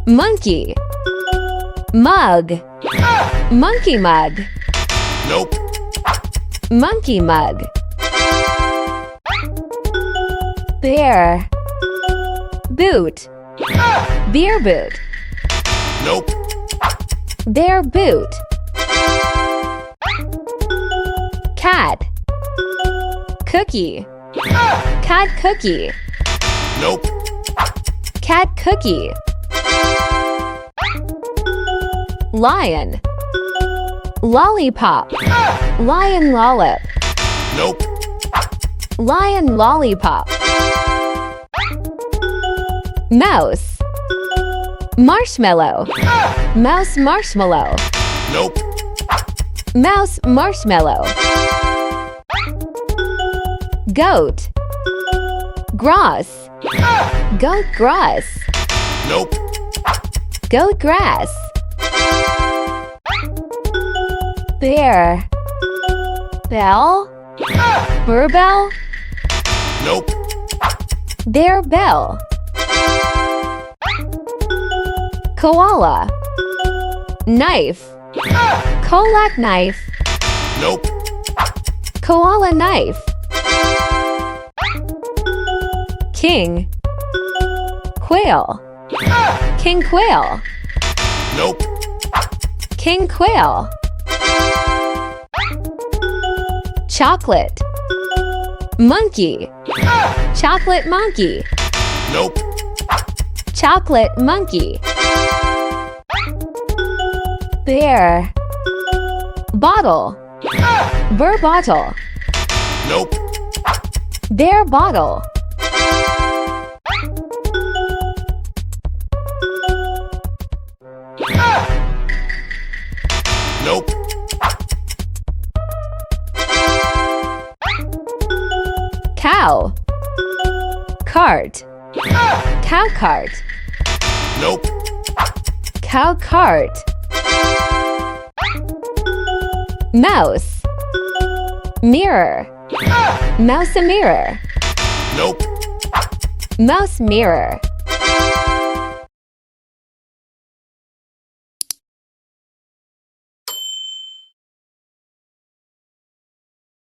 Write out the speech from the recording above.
Monkey. Mug. Monkey mug. Nope. Monkey mug. Bear. Boot. Beer boot. Nope. Bear boot. Cat. Cookie. Cat cookie. Nope. Cat cookie. Lion. Lollipop. Lion lollip. Nope. Lion lollipop. Mouse. Marshmallow. Mouse marshmallow. Nope. Mouse marshmallow. Goat. Grass. Goat grass. Nope. Goat grass. Bear. Bell. Burr bell. Nope. Bear bell. Koala. Knife. Colac knife. Nope. Koala knife. King. Quail. King quail. Nope. King quail. Chocolate. Monkey. Chocolate monkey. Nope. Chocolate monkey. Bear. Bottle. Burr bottle. Nope. Bear bottle. Nope. Cow. Cart. Cow cart. Nope. Cow cart. Mouse. Mirror. Mouse a mirror. Nope. Mouse mirror.